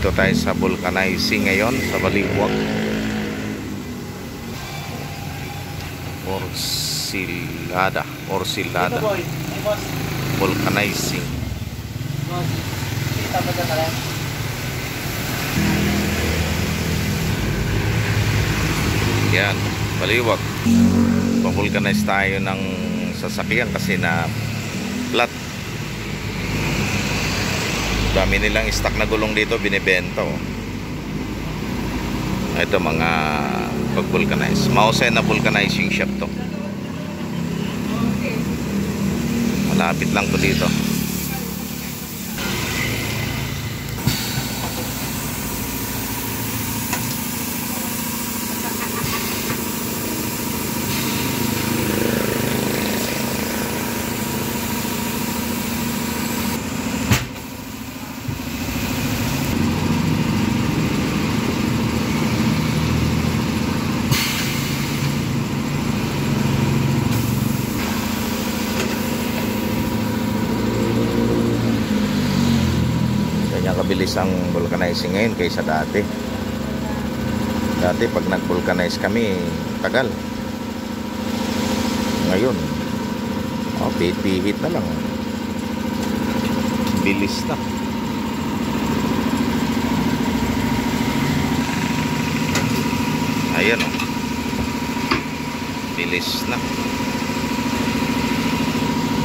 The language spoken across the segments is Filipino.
Nandito tayo sa vulcanizing ngayon sa Baliwag. Orsilada vulcanizing. Yan, Baliwag. Pa-vulcanize tayo ng sasakyan kasi na flat. Dami nilang stock na gulong dito, binibenta. Ito mga pag-vulcanize. Mahusay na vulcanizing shop to. Malapit lang to dito. Kabilis ang vulcanizing ngayon kaysa dati. Dati pag nag-vulcanize kami, tagal. Ngayon, pihit na lang. Bilis na. Ayan bilis na.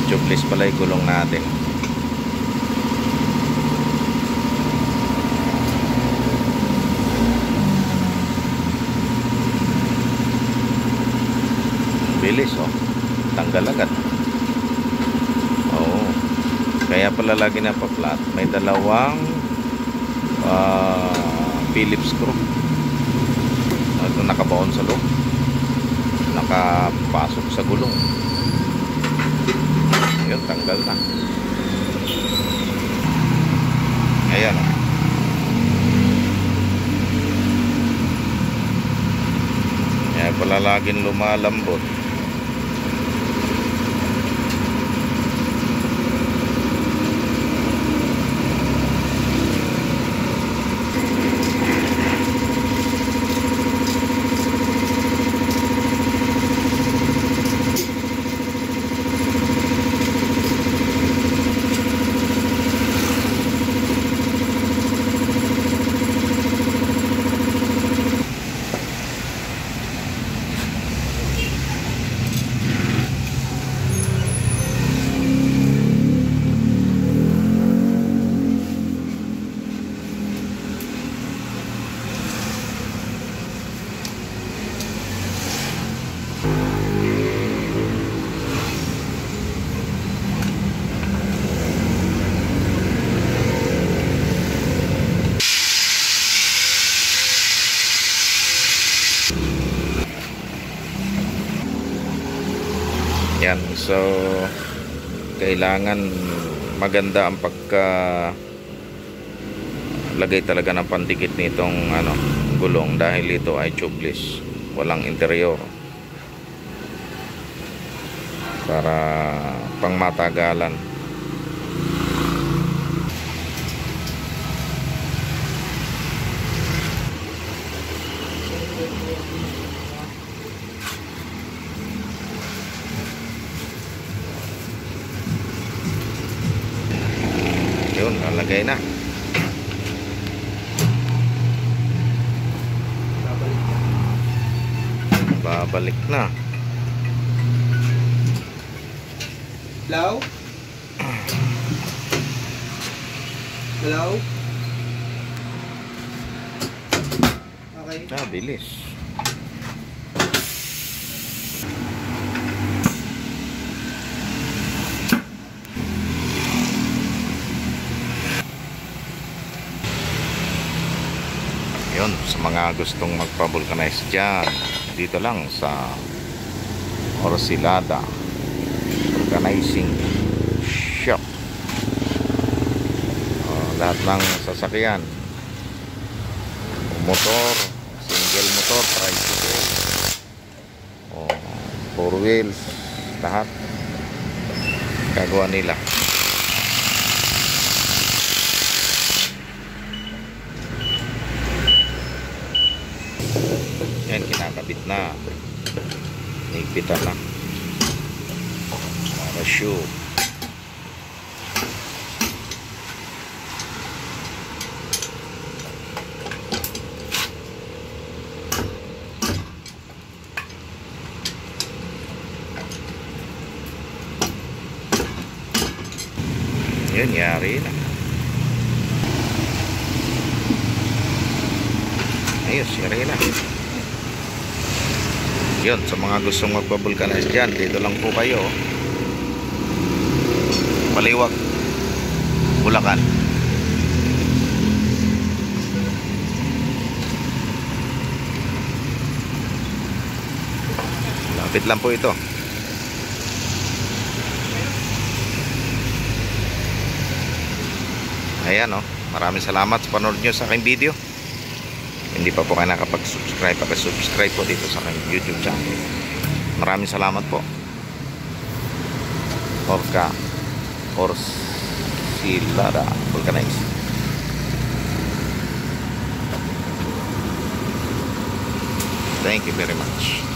Tubeless pala yung gulong natin. Bilis tanggal agad. Kaya pala lagi na pa-flat. May dalawang Phillips screw. Ito nakabaon sa loob, nakapasok sa gulong. Ayun, tanggal na. Ayan kaya pala laging lumalambot. Yan, so kailangan maganda ang pagka lagay talaga ng pandikit nitong gulong dahil ito ay tubeless, walang interior, para pangmatagalan. Yun, lalagay na. Babalik na. Hello? Hello? Okay. Bilis. Yun, sa mga gustong magpa-vulcanize dyan, dito lang sa Orsilada Vulcanizing Shop. Lahat ng sasakyan, motor, single motor, tricycle, four wheels, lahat gagawa nila. Yan, kinakabit na. Higpitan na. Para sure. Yun, yari na. Ayos, yari na. Yun, sa mga gustong magpabulkanize dyan, dito lang po kayo. Baliwag, Bulacan. Lapit lang po ito. Ayan, oh. Maraming salamat sa panonood nyo sa aking video. Hindi pa po kayo nakapag-subscribe, pakisubscribe po dito sa aking YouTube channel. Maraming salamat po. Orca Orsilada Vulcanize. Thank you very much.